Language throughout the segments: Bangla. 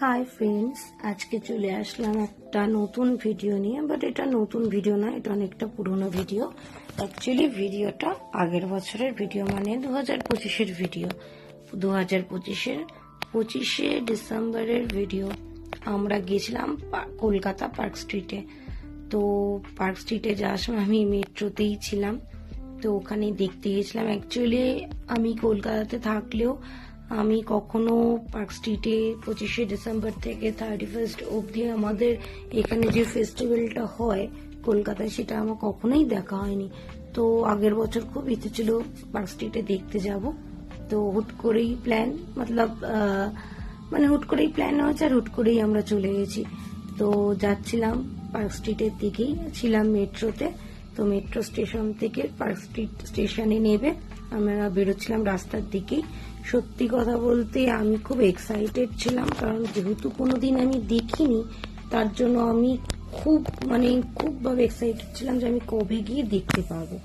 হাই ফ্রেন্ডস, আজকে চলে আসলাম একটা নতুন ভিডিও নিয়ে। বাট এটা নতুন ভিডিও না, এটা অনেকটা পুরনো ভিডিও। অ্যাকচুয়ালি ভিডিওটা আগের বছরের ভিডিও, মানে 2025-এর ভিডিও। 2025-এ ডিসেম্বরের ভিডিও। আমরা গেছিলাম কলকাতা পার্ক স্ট্রিটে। তো পার্ক স্ট্রিটে যাওয়ার সময় আমি মেট্রোতেই ছিলাম, তো ওখানে দেখতে গেছিলাম। অ্যাকচুয়ালি আমি কলকাতাতে থাকলেও আমি কখনো পার্ক স্ট্রিটে 25শে ডিসেম্বর থেকে 31 অবধি আমাদের এখানে যে ফেস্টিভ্যালটা হয় কলকাতায়, সেটা আমার কখনোই দেখা হয়নি। তো আগের বছর খুব ইচ্ছে ছিল পার্ক স্ট্রিটে দেখতে যাব। তো হুট করেই প্ল্যান, হুট করেই প্ল্যান হয়েছে আর হুট করেই আমরা চলে গেছি। তো যাচ্ছিলাম পার্ক স্ট্রিটের দিকেই, ছিলাম মেট্রোতে। তো মেট্রো স্টেশন থেকে পার্ক স্ট্রিট স্টেশনে নেবে আমরা বেরোচ্ছিলাম রাস্তার দিকেই। সত্যি কথা বলতে আমি খুব এক্সাইটেড ছিলাম, কারণ যেহেতু কোনোদিন আমি দেখিনি, তার জন্য আমি খুবভাবে এক্সাইটেড ছিলাম যে আমি কবে গিয়ে দেখতে পারবো।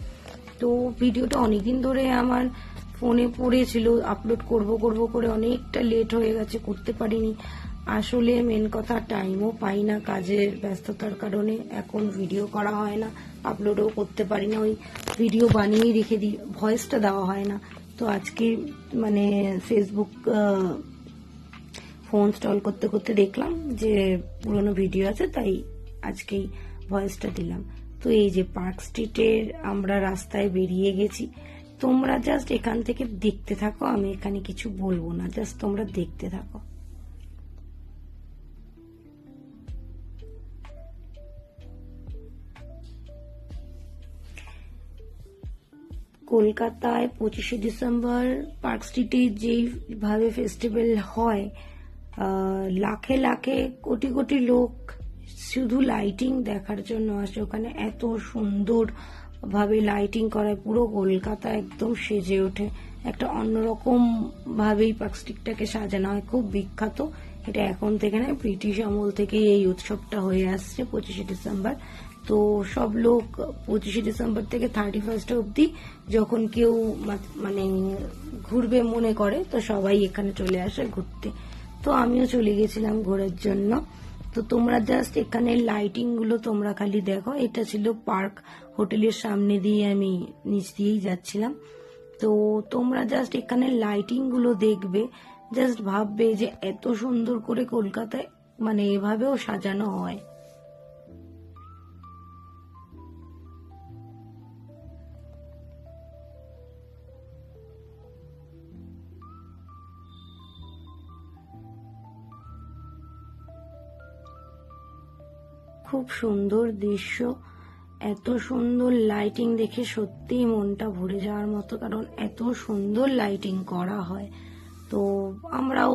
তো ভিডিওটা অনেকদিন ধরে আমার ফোনে পড়েছিল, আপলোড করব করে অনেকটা লেট হয়ে গেছে, করতে পারিনি। আসলে মেন কথা, টাইমও পাই না, কাজের ব্যস্ততার কারণে এখন ভিডিও করা হয় না, আপলোডও করতে পারি না। ওই ভিডিও বানিয়ে রেখে দিই, ভয়েসটা দেওয়া হয় না। তো আজকে ফেসবুক ফোন স্টল করতে করতে দেখলাম যে পুরোনো ভিডিও আছে, তাই আজকেই ভয়েসটা দিলাম। তো এই যে পার্ক স্ট্রিটের আমরা রাস্তায় বেরিয়ে গেছি। তোমরা জাস্ট এখান থেকে দেখতে থাকো, আমি এখানে কিছু বলবো না, জাস্ট তোমরা দেখতে থাকো। কলকাতায় 25শে ডিসেম্বর পার্ক স্ট্রিটে যেভাবে ফেস্টিভ্যাল হয়, লাখে লাখে কোটি কোটি লোক শুধু লাইটিং দেখার জন্য আসে। ওখানে এত সুন্দর ভাবে লাইটিং করায়, পুরো কলকাতা একদম সেজে ওঠে। একটা অন্যরকম ভাবেই পার্ক স্ট্রিটটাকে সাজানো হয়, খুব বিখ্যাত। এটা এখন থেকে না, ব্রিটিশ আমল থেকে এই উৎসবটা হয়ে আসছে 25শে ডিসেম্বর। তো সব লোক 25শে ডিসেম্বর থেকে 31 অবধি যখন কেউ ঘুরবে মনে করে, তো সবাই এখানে চলে আসে ঘুরতে। তো আমিও চলে গেছিলাম ঘোরার জন্য। তো তোমরা জাস্ট এখানে লাইটিং গুলো তোমরা খালি দেখো। এটা ছিল পার্ক হোটেলের সামনে দিয়ে, আমি নিচ দিয়েই যাচ্ছিলাম। তো তোমরা জাস্ট এখানে লাইটিং গুলো দেখবে, জাস্ট ভাববে যে এত সুন্দর করে কলকাতায় এভাবেও সাজানো হয়। খুব সুন্দর দৃশ্য, এত সুন্দর লাইটিং দেখে সত্যিই মনটা ভরে যাওয়ার মতো, কারণ এত সুন্দর লাইটিং করা হয়। তো আমরাও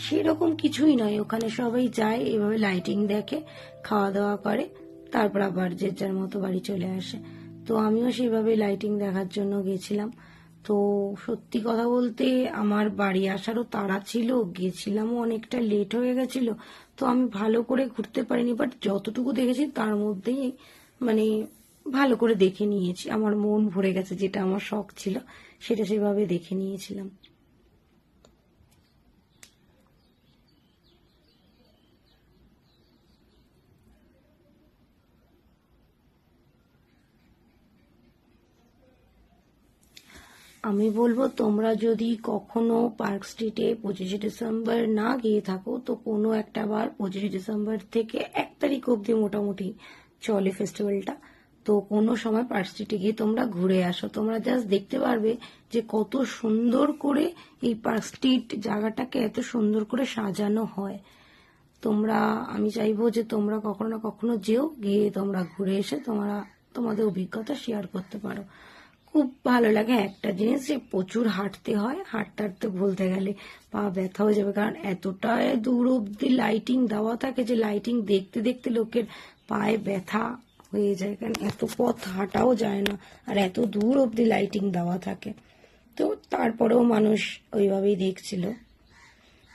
সেরকম কিছুই নয়, ওখানে সবাই যায় এভাবে লাইটিং দেখে, খাওয়া দাওয়া করে, তারপর আবার যে যার মতো বাড়ি চলে আসে। তো আমিও সেভাবে লাইটিং দেখার জন্য গেছিলাম। তো সত্যি কথা বলতে আমার বাড়ি আসারও তাড়া ছিল, গেছিলামও অনেকটা লেট হয়ে গেছিল। তো আমি ভালো করে ঘুরতে পারিনি, বাট যতটুকু দেখেছি তার মধ্যেই ভালো করে দেখে নিয়েছি। আমার মন ভরে গেছে, যেটা আমার শখ ছিল সেটা সেভাবে দেখে নিয়েছিলাম। আমি বলবো, তোমরা যদি কখনো পার্ক স্ট্রিটে 25শে ডিসেম্বর না গিয়ে থাকো, তো কোনো একটা বার 25শে ডিসেম্বর থেকে 1 তারিখ অব্দি মোটামুটি চলে ফেস্টিভ্যালটা। তো কোনো সময় পার্ক স্ট্রিটে গিয়ে তোমরা ঘুরে আসো, তোমরা জাস্ট দেখতে পারবে যে কত সুন্দর করে এই পার্ক স্ট্রিট জায়গাটাকে এত সুন্দর করে সাজানো হয়। আমি চাইবো যে তোমরা কখনো না কখনো যেও, গিয়ে তোমরা ঘুরে এসে তোমাদের অভিজ্ঞতা শেয়ার করতে পারো। খুব ভালো লাগে। একটা জিনিস যে প্রচুর হাঁটতে হয়, হাঁটতে হাঁটতে বলতে গেলে পা ব্যথা হয়ে যাবে, কারণ এতটা দূর অব্দি লাইটিং দেওয়া থাকে যে লাইটিং দেখতে দেখতে লোকের পায়ে ব্যথা হয়ে যায়, কারণ এত পথ হাঁটাও যায় না, আর এত দূর অব্দি লাইটিং দেওয়া থাকে। তো তারপরেও মানুষ ওইভাবেই দেখছিল।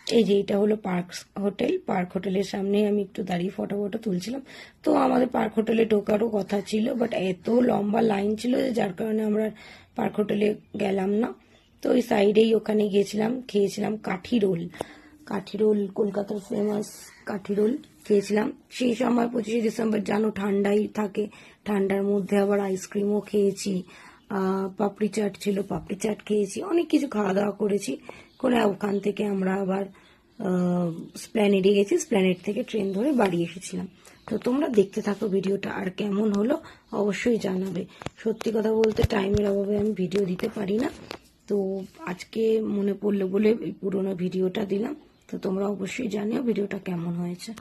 এই যে এটা হলো পার্ক হোটেলের সামনে আমি একটু দাঁড়িয়ে ফটো তুলছিলাম। তো আমাদের পার্ক হোটেলে ঢোকারও কথা ছিল, বাট এত লম্বা লাইন ছিল যে যার কারণে আমরা পার্ক হোটেলে গেলাম না। তো ওই সাইডেই ওখানে গেছিলাম, খেয়েছিলাম কাঠি রোল। কাঠি রোল, কলকাতার ফেমাস কাঠি রোল খেয়েছিলাম। সেই সময় 25শে ডিসেম্বর জানো ঠান্ডাই থাকে, ঠান্ডার মধ্যে আবার আইসক্রিমও খেয়েছি, পাপড়ি চাট ছিল, পাপড়ি চাট খেয়েছি, অনেক কিছু খাওয়া দাওয়া করেছি। করে ওখান থেকে আমরা আবার স্প্ল্যানেডে গেছি, স্প্ল্যানেড থেকে ট্রেন ধরে বাড়ি এসেছিলাম। তো তোমরা দেখতে থাকো ভিডিওটা, আর কেমন হলো অবশ্যই জানাবে। সত্যি কথা বলতে টাইমের অভাবে আমি ভিডিও দিতে পারি না, তো আজকে মনে পড়লো বলে এই পুরোনো ভিডিওটা দিলাম। তো তোমরা অবশ্যই জানিও ভিডিওটা কেমন হয়েছে।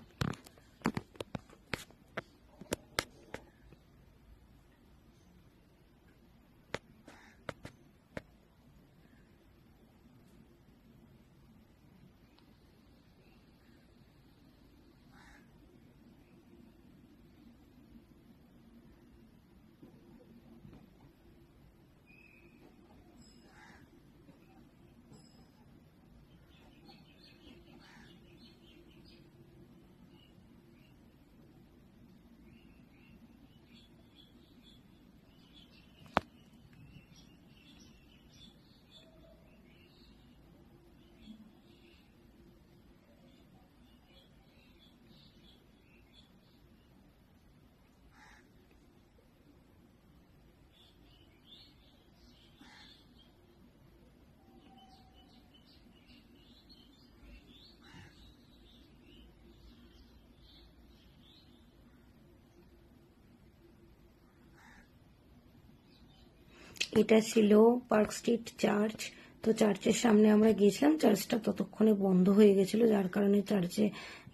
এটা ছিল পার্ক স্ট্রিট চার্চ। তো চার্চের সামনে আমরা গিয়েছিলাম, চার্চটা ততক্ষণে বন্ধ হয়ে গেছিল, যার কারণে চার্চে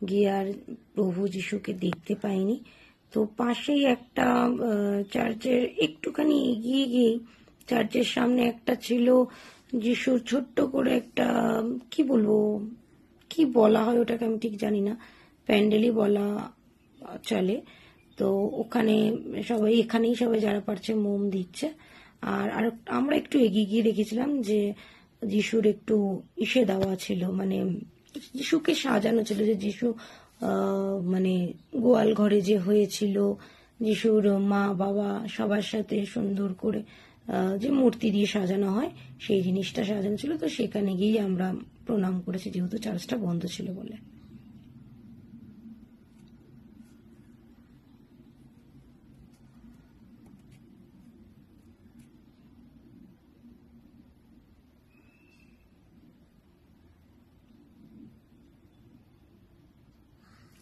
গিয়ে আর প্রভু যিশুকে দেখতে পাইনি। তো পাশেই একটা চার্চের একটুখানি এগিয়ে গিয়েই চার্চের সামনে একটা ছিল যিশুর ছোট্ট করে একটা, কি বলবো, কি বলা হয় ওটাকে আমি ঠিক জানি না, প্যান্ডেলই বলা চলে। তো ওখানে এখানেই সবাই যারা পারছে মোম দিচ্ছে। আর আমরা একটু এগিয়ে গিয়ে দেখেছিলাম যে যিশুর একটু ইসে দেওয়া ছিল, মানে যিশুকে সাজানো ছিল, যে যিশু মানে গোয়াল ঘরে যে হয়েছিল, যিশুর মা বাবা সবার সাথে সুন্দর করে যে মূর্তি দিয়ে সাজানো হয় সেই জিনিসটা সাজানো ছিল। তো সেখানে গিয়ে আমরা প্রণাম করেছি, যেহেতু চার্চটা বন্ধ ছিল বলে।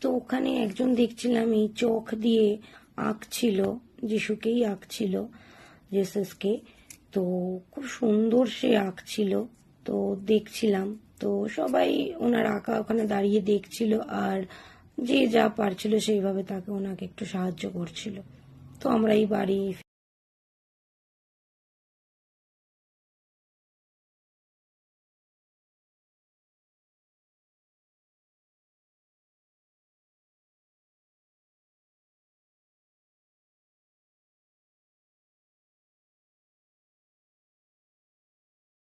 তো ওখানে একজন দেখছিলাম এই চোখ দিয়ে আঁকছিল, যিশুকেই আঁকছিল, জেসাসকে। তো খুব সুন্দর সে আঁকছিল, তো দেখছিলাম। তো সবাই ওনার আঁকা ওখানে দাঁড়িয়ে দেখছিল, আর যে যা পারছিল সেইভাবে ওনাকে একটু সাহায্য করছিল। তো আমরা এই বাড়ি